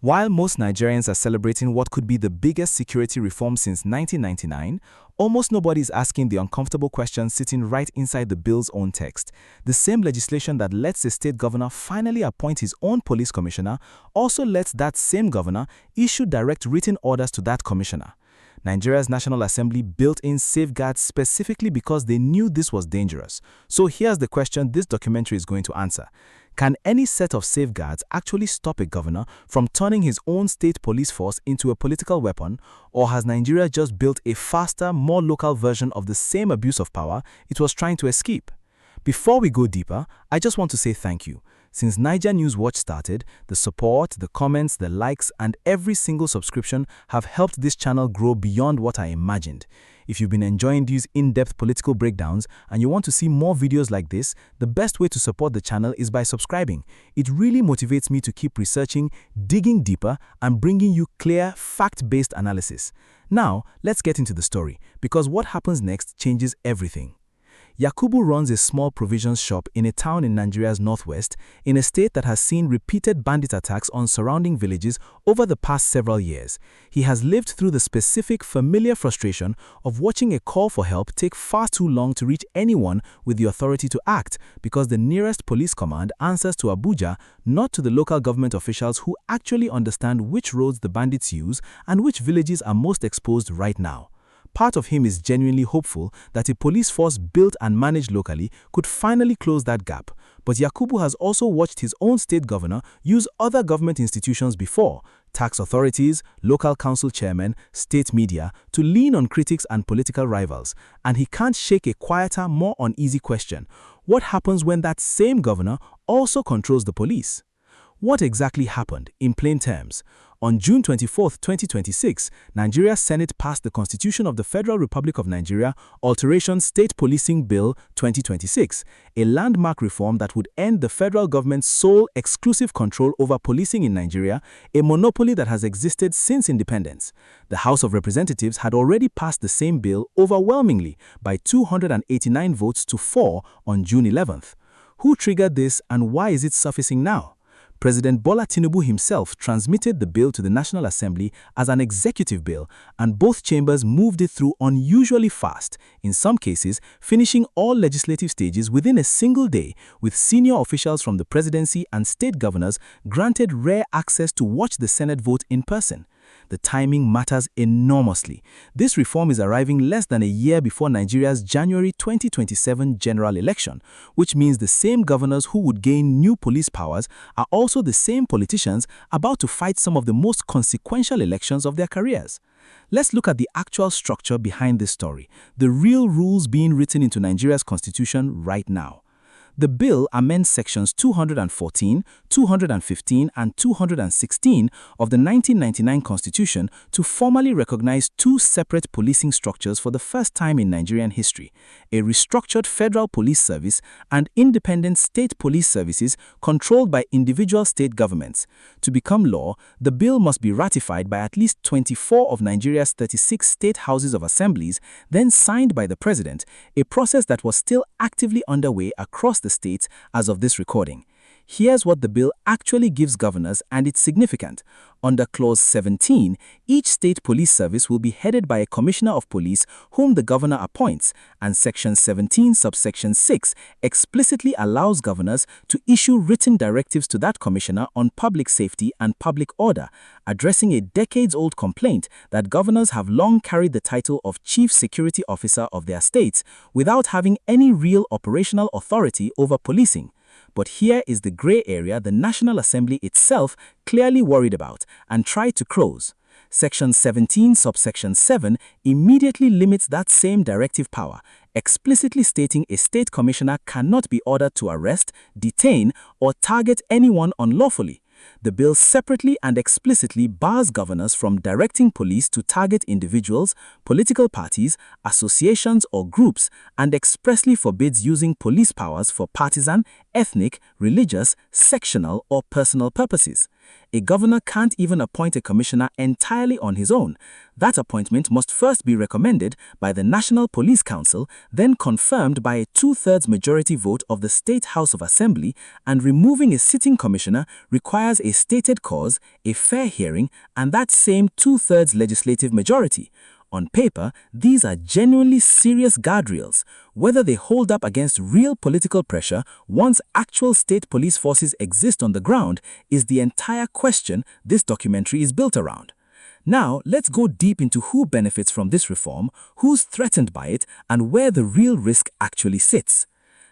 While most Nigerians are celebrating what could be the biggest security reform since 1999, almost nobody is asking the uncomfortable question sitting right inside the bill's own text. The same legislation that lets a state governor finally appoint his own police commissioner also lets that same governor issue direct written orders to that commissioner. Nigeria's National Assembly built in safeguards specifically because they knew this was dangerous. So here's the question this documentary is going to answer. Can any set of safeguards actually stop a governor from turning his own state police force into a political weapon, or has Nigeria just built a faster, more local version of the same abuse of power it was trying to escape? Before we go deeper, I just want to say thank you. Since NaijaNewsWatch started, the support, the comments, the likes, and every single subscription have helped this channel grow beyond what I imagined. If you've been enjoying these in-depth political breakdowns and you want to see more videos like this, the best way to support the channel is by subscribing. It really motivates me to keep researching, digging deeper, and bringing you clear, fact-based analysis. Now, let's get into the story, because what happens next changes everything. Yakubu runs a small provisions shop in a town in Nigeria's northwest, in a state that has seen repeated bandit attacks on surrounding villages over the past several years. He has lived through the specific, familiar frustration of watching a call for help take far too long to reach anyone with the authority to act, because the nearest police command answers to Abuja, not to the local government officials who actually understand which roads the bandits use and which villages are most exposed right now. Part of him is genuinely hopeful that a police force built and managed locally could finally close that gap. But Yakubu has also watched his own state governor use other government institutions before, tax authorities, local council chairmen, state media, to lean on critics and political rivals. And he can't shake a quieter, more uneasy question. What happens when that same governor also controls the police? What exactly happened, in plain terms? On June 24, 2026, Nigeria's Senate passed the Constitution of the Federal Republic of Nigeria Alteration State Policing Bill 2026, a landmark reform that would end the federal government's sole exclusive control over policing in Nigeria, a monopoly that has existed since independence. The House of Representatives had already passed the same bill overwhelmingly by 289 votes to 4 on June 11th. Who triggered this, and why is it surfacing now? President Bola Tinubu himself transmitted the bill to the National Assembly as an executive bill, and both chambers moved it through unusually fast, in some cases finishing all legislative stages within a single day, with senior officials from the presidency and state governors granted rare access to watch the Senate vote in person. The timing matters enormously. This reform is arriving less than a year before Nigeria's January 2027 general election, which means the same governors who would gain new police powers are also the same politicians about to fight some of the most consequential elections of their careers. Let's look at the actual structure behind this story, the real rules being written into Nigeria's constitution right now. The bill amends sections 214, 215, and 216 of the 1999 Constitution to formally recognize two separate policing structures for the first time in Nigerian history: a restructured federal police service and independent state police services controlled by individual state governments. To become law, the bill must be ratified by at least 24 of Nigeria's 36 state houses of assemblies, then signed by the president, a process that was still actively underway across the states as of this recording. Here's what the bill actually gives governors, and it's significant. Under Clause 17, each state police service will be headed by a commissioner of police whom the governor appoints, and Section 17, subsection 6 explicitly allows governors to issue written directives to that commissioner on public safety and public order, addressing a decades-old complaint that governors have long carried the title of Chief Security Officer of their states without having any real operational authority over policing. But here is the gray area the National Assembly itself clearly worried about and tried to close. Section 17, subsection 7 immediately limits that same directive power, explicitly stating a state commissioner cannot be ordered to arrest, detain, or target anyone unlawfully. The bill separately and explicitly bars governors from directing police to target individuals, political parties, associations, or groups, and expressly forbids using police powers for partisan, ethnic, religious, sectional, or personal purposes. A governor can't even appoint a commissioner entirely on his own. That appointment must first be recommended by the National Police Council, then confirmed by a 2/3 majority vote of the State House of Assembly, and removing a sitting commissioner requires a stated cause, a fair hearing, and that same 2/3 legislative majority. On paper, these are genuinely serious guardrails. Whether they hold up against real political pressure once actual state police forces exist on the ground is the entire question this documentary is built around. Now, let's go deep into who benefits from this reform, who's threatened by it, and where the real risk actually sits.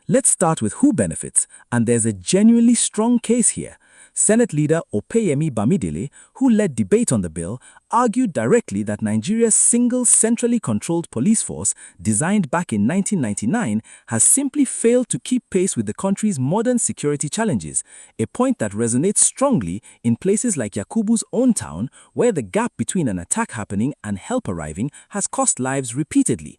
Let's start with who benefits, and there's a genuinely strong case here. Senate leader Opeyemi Bamidele, who led debate on the bill, argued directly that Nigeria's single centrally controlled police force, designed back in 1999, has simply failed to keep pace with the country's modern security challenges, a point that resonates strongly in places like Yakubu's own town, where the gap between an attack happening and help arriving has cost lives repeatedly.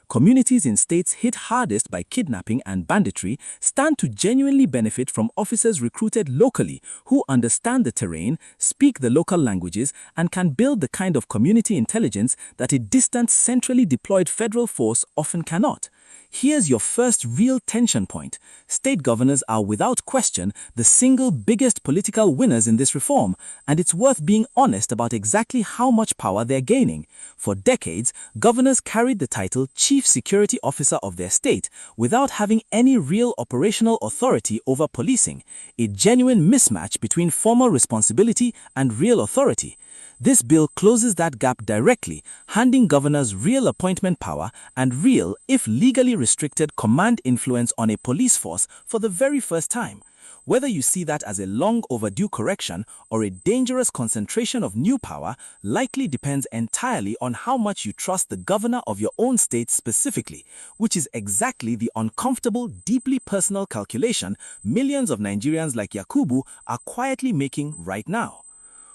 Communities in states hit hardest by kidnapping and banditry stand to genuinely benefit from officers recruited locally who understand the terrain, speak the local languages, and can build the kind of community intelligence that a distant centrally deployed federal force often cannot. Here's your first real tension point. State governors are without question the single biggest political winners in this reform, and it's worth being honest about exactly how much power they're gaining. For decades, governors carried the title Chief Security Officer of their state without having any real operational authority over policing, a genuine mismatch between formal responsibility and real authority. This bill closes that gap directly, handing governors real appointment power and real, if legally restricted, command influence on a police force for the very first time. Whether you see that as a long overdue correction or a dangerous concentration of new power likely depends entirely on how much you trust the governor of your own state specifically, which is exactly the uncomfortable, deeply personal calculation millions of Nigerians like Yakubu are quietly making right now.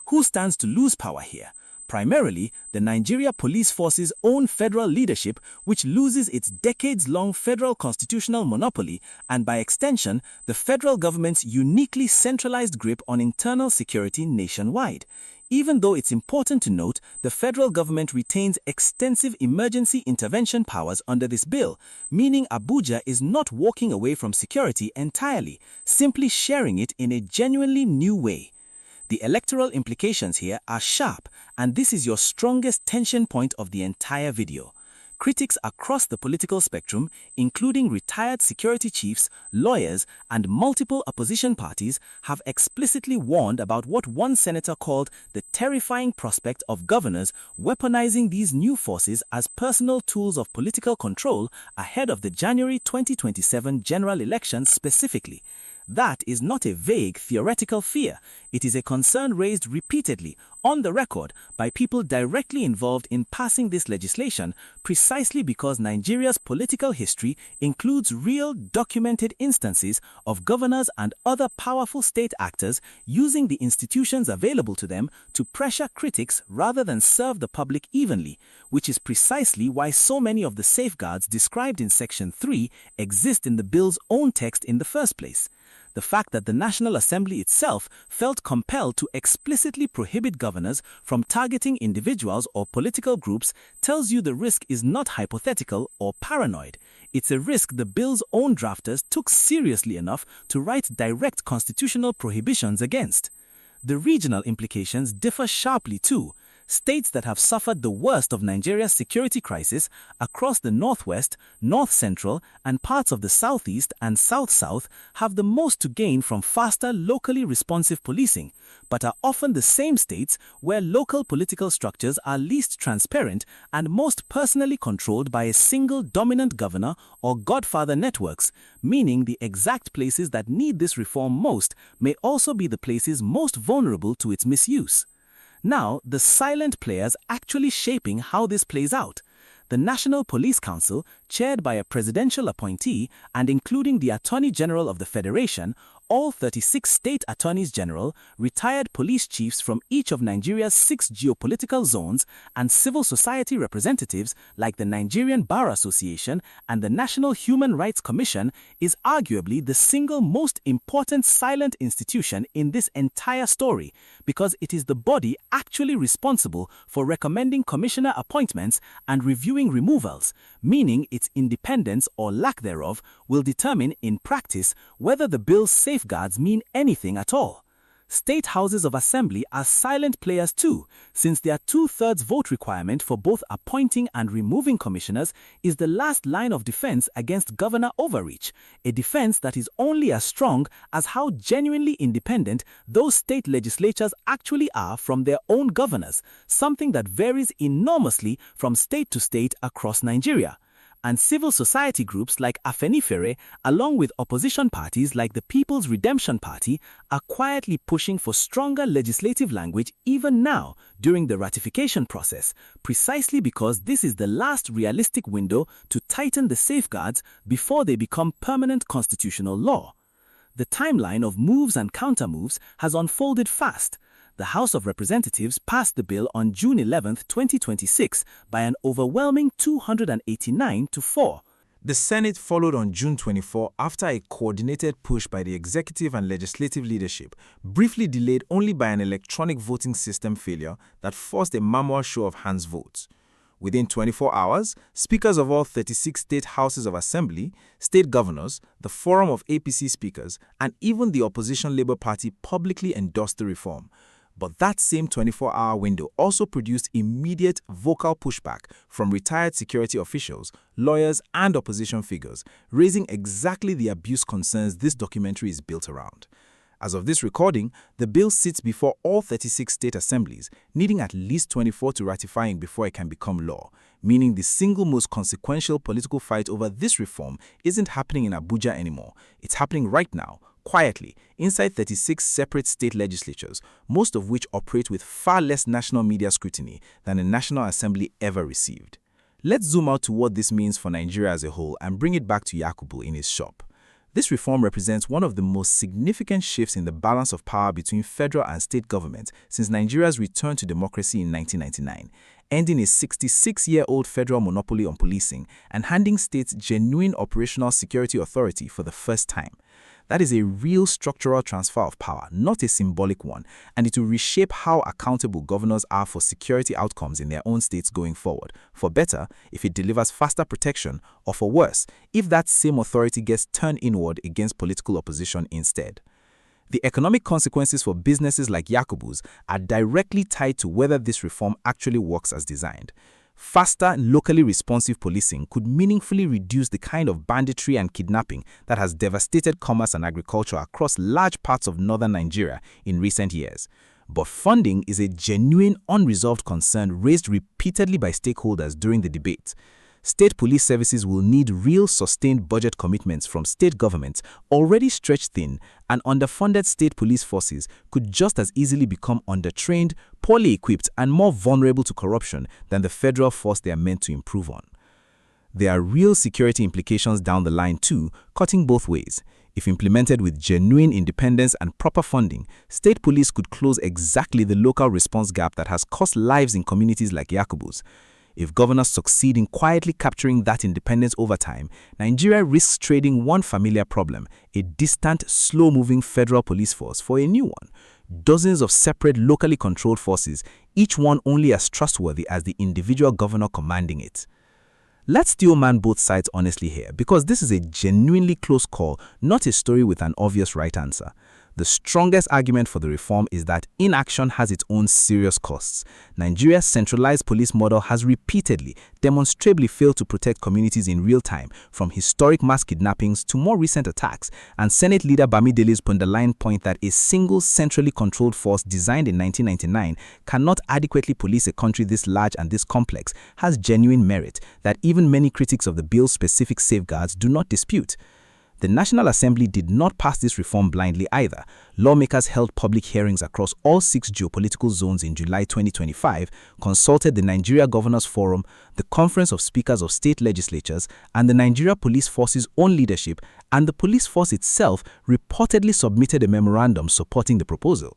Who stands to lose power here? Primarily, the Nigeria Police Force's own federal leadership, which loses its decades-long federal constitutional monopoly, and by extension, the federal government's uniquely centralized grip on internal security nationwide. Even though it's important to note, the federal government retains extensive emergency intervention powers under this bill, meaning Abuja is not walking away from security entirely, simply sharing it in a genuinely new way. The electoral implications here are sharp, and this is your strongest tension point of the entire video. Critics across the political spectrum, including retired security chiefs, lawyers, and multiple opposition parties, have explicitly warned about what one senator called the terrifying prospect of governors weaponizing these new forces as personal tools of political control ahead of the January 2027 general elections specifically. That is not a vague theoretical fear. It is a concern raised repeatedly, on the record, by people directly involved in passing this legislation, precisely because Nigeria's political history includes real documented instances of governors and other powerful state actors using the institutions available to them to pressure critics rather than serve the public evenly, which is precisely why so many of the safeguards described in Section 3 exist in the bill's own text in the first place. The fact that the National Assembly itself felt compelled to explicitly prohibit governors from targeting individuals or political groups tells you the risk is not hypothetical or paranoid. It's a risk the bill's own drafters took seriously enough to write direct constitutional prohibitions against. The regional implications differ sharply too. States that have suffered the worst of Nigeria's security crisis across the northwest, north-central, and parts of the southeast and south-south have the most to gain from faster, locally responsive policing, but are often the same states where local political structures are least transparent and most personally controlled by a single dominant governor or godfather networks, meaning the exact places that need this reform most may also be the places most vulnerable to its misuse. Now, the silent players actually shaping how this plays out. The National Police Council, chaired by a presidential appointee and including the Attorney General of the Federation, all 36 state attorneys general, retired police chiefs from each of Nigeria's 6 geopolitical zones, and civil society representatives like the Nigerian Bar Association and the National Human Rights Commission is arguably the single most important silent institution in this entire story, because it is the body actually responsible for recommending commissioner appointments and reviewing removals, meaning its independence or lack thereof will determine in practice whether the bill's safeguards mean anything at all. State houses of assembly are silent players too, since their 2/3 vote requirement for both appointing and removing commissioners is the last line of defense against governor overreach, a defense that is only as strong as how genuinely independent those state legislatures actually are from their own governors, something that varies enormously from state to state across Nigeria. And civil society groups like Afenifere, along with opposition parties like the People's Redemption Party, are quietly pushing for stronger legislative language even now during the ratification process, precisely because this is the last realistic window to tighten the safeguards before they become permanent constitutional law. The timeline of moves and countermoves has unfolded fast. The House of Representatives passed the bill on June 11, 2026 by an overwhelming 289-4. The Senate followed on June 24 after a coordinated push by the executive and legislative leadership, briefly delayed only by an electronic voting system failure that forced a manual show of hands votes. Within 24 hours, speakers of all 36 state houses of assembly, state governors, the Forum of APC speakers, and even the opposition Labour Party publicly endorsed the reform. But that same 24-hour window also produced immediate vocal pushback from retired security officials, lawyers, and opposition figures, raising exactly the abuse concerns this documentary is built around. As of this recording, the bill sits before all 36 state assemblies, needing at least 24 to ratifying before it can become law, meaning the single most consequential political fight over this reform isn't happening in Abuja anymore. It's happening right now, quietly, inside 36 separate state legislatures, most of which operate with far less national media scrutiny than the National Assembly ever received. Let's zoom out to what this means for Nigeria as a whole and bring it back to Yakubu in his shop. This reform represents one of the most significant shifts in the balance of power between federal and state governments since Nigeria's return to democracy in 1999, ending a 66-year-old federal monopoly on policing and handing states genuine operational security authority for the first time. That is a real structural transfer of power, not a symbolic one, and it will reshape how accountable governors are for security outcomes in their own states going forward, for better if it delivers faster protection, or for worse, if that same authority gets turned inward against political opposition instead. The economic consequences for businesses like Yakubu's are directly tied to whether this reform actually works as designed. Faster, locally responsive policing could meaningfully reduce the kind of banditry and kidnapping that has devastated commerce and agriculture across large parts of northern Nigeria in recent years. But funding is a genuine unresolved concern raised repeatedly by stakeholders during the debate. State police services will need real sustained budget commitments from state governments already stretched thin, and underfunded state police forces could just as easily become undertrained, poorly equipped, and more vulnerable to corruption than the federal force they are meant to improve on. There are real security implications down the line too, cutting both ways. If implemented with genuine independence and proper funding, state police could close exactly the local response gap that has cost lives in communities like Yakubu's. If governors succeed in quietly capturing that independence over time, Nigeria risks trading one familiar problem, a distant, slow-moving federal police force, for a new one. Dozens of separate locally controlled forces, each one only as trustworthy as the individual governor commanding it. Let's still man both sides honestly here, because this is a genuinely close call, not a story with an obvious right answer. The strongest argument for the reform is that inaction has its own serious costs. Nigeria's centralized police model has repeatedly, demonstrably failed to protect communities in real time, from historic mass kidnappings to more recent attacks, and Senate Leader Bamidele's underlined point that a single centrally controlled force designed in 1999 cannot adequately police a country this large and this complex has genuine merit that even many critics of the bill's specific safeguards do not dispute. The National Assembly did not pass this reform blindly either. Lawmakers held public hearings across all 6 geopolitical zones in July 2025, consulted the Nigeria Governors Forum, the Conference of Speakers of State Legislatures, and the Nigeria Police Force's own leadership, and the police force itself reportedly submitted a memorandum supporting the proposal.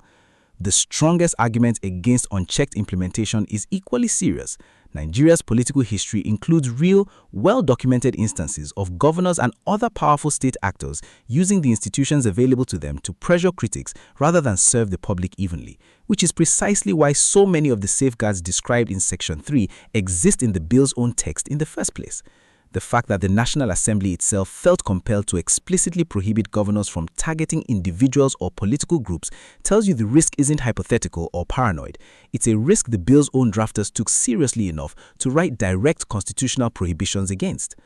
The strongest argument against unchecked implementation is equally serious. Nigeria's political history includes real, well-documented instances of governors and other powerful state actors using the institutions available to them to pressure critics rather than serve the public evenly, which is precisely why so many of the safeguards described in Section 3 exist in the bill's own text in the first place. The fact that the National Assembly itself felt compelled to explicitly prohibit governors from targeting individuals or political groups tells you the risk isn't hypothetical or paranoid. It's a risk the bill's own drafters took seriously enough to write direct constitutional prohibitions against.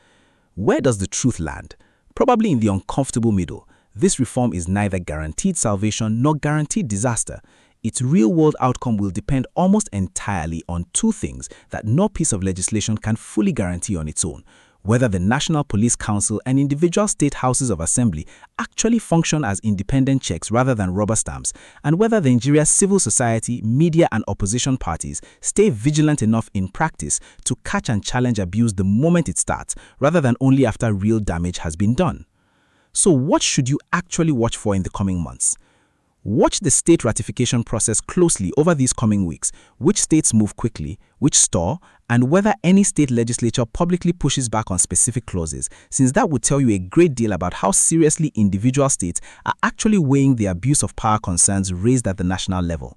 Where does the truth land? Probably in the uncomfortable middle. This reform is neither guaranteed salvation nor guaranteed disaster. Its real-world outcome will depend almost entirely on 2 things that no piece of legislation can fully guarantee on its own: whether the National Police Council and individual state houses of assembly actually function as independent checks rather than rubber stamps, and whether Nigeria's civil society, media, and opposition parties stay vigilant enough in practice to catch and challenge abuse the moment it starts, rather than only after real damage has been done. So what should you actually watch for in the coming months? Watch the state ratification process closely over these coming weeks, which states move quickly, which stall, and whether any state legislature publicly pushes back on specific clauses, since that would tell you a great deal about how seriously individual states are actually weighing the abuse of power concerns raised at the national level.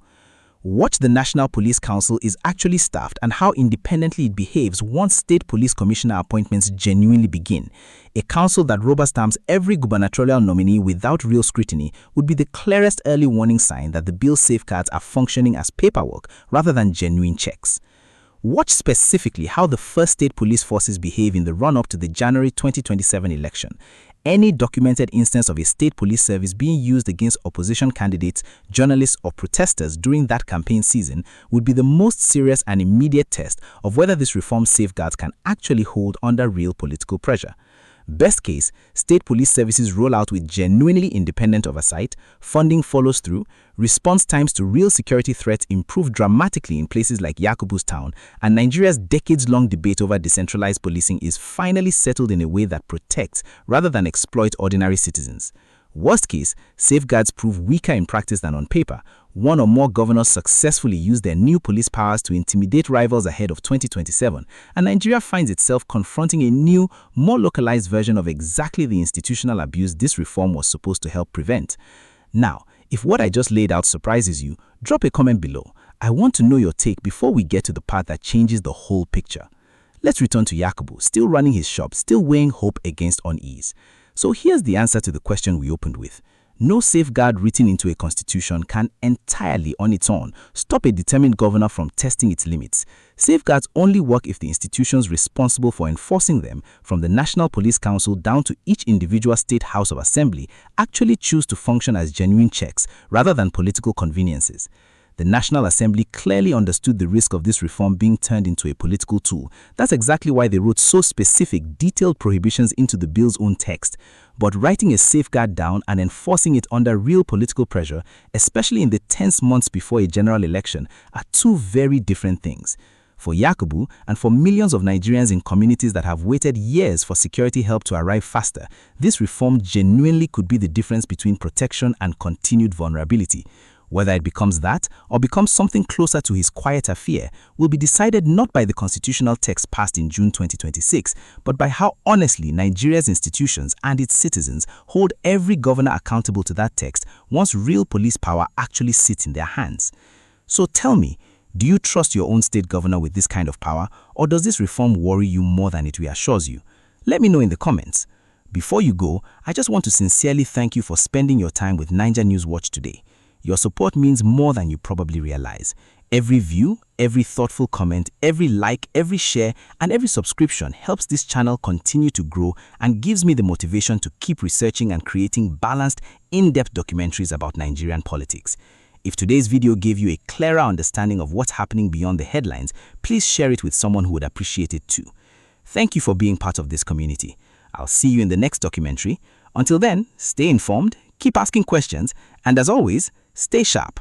Watch the National Police Council is actually staffed and how independently it behaves once state police commissioner appointments genuinely begin. A council that rubber stamps every gubernatorial nominee without real scrutiny would be the clearest early warning sign that the bill's safeguards are functioning as paperwork rather than genuine checks. Watch specifically how the first state police forces behave in the run-up to the January 2027 election. Any documented instance of a state police service being used against opposition candidates, journalists, or protesters during that campaign season would be the most serious and immediate test of whether this reform safeguards can actually hold under real political pressure. Best case, state police services roll out with genuinely independent oversight, funding follows through, response times to real security threats improve dramatically in places like Yakubu's town, and Nigeria's decades-long debate over decentralized policing is finally settled in a way that protects rather than exploits ordinary citizens. Worst case, safeguards prove weaker in practice than on paper. One or more governors successfully use their new police powers to intimidate rivals ahead of 2027, and Nigeria finds itself confronting a new, more localized version of exactly the institutional abuse this reform was supposed to help prevent. Now, if what I just laid out surprises you, drop a comment below. I want to know your take before we get to the part that changes the whole picture. Let's return to Yakubu, still running his shop, still weighing hope against unease. So here's the answer to the question we opened with. No safeguard written into a constitution can entirely on its own stop a determined governor from testing its limits. Safeguards only work if the institutions responsible for enforcing them, from the National Police Council down to each individual state house of assembly, actually choose to function as genuine checks rather than political conveniences. The National Assembly clearly understood the risk of this reform being turned into a political tool. That's exactly why they wrote so specific, detailed prohibitions into the bill's own text. But writing a safeguard down and enforcing it under real political pressure, especially in the tense months before a general election, are 2 very different things. For Yakubu, and for millions of Nigerians in communities that have waited years for security help to arrive faster, this reform genuinely could be the difference between protection and continued vulnerability. Whether it becomes that or becomes something closer to his quieter fear will be decided not by the constitutional text passed in June 2026, but by how honestly Nigeria's institutions and its citizens hold every governor accountable to that text once real police power actually sits in their hands. So tell me, do you trust your own state governor with this kind of power, or does this reform worry you more than it reassures you? Let me know in the comments. Before you go, I just want to sincerely thank you for spending your time with NaijaNewsWatch today. Your support means more than you probably realize. Every view, every thoughtful comment, every like, every share, and every subscription helps this channel continue to grow and gives me the motivation to keep researching and creating balanced, in-depth documentaries about Nigerian politics. If today's video gave you a clearer understanding of what's happening beyond the headlines, please share it with someone who would appreciate it too. Thank you for being part of this community. I'll see you in the next documentary. Until then, stay informed, keep asking questions, and as always, stay sharp.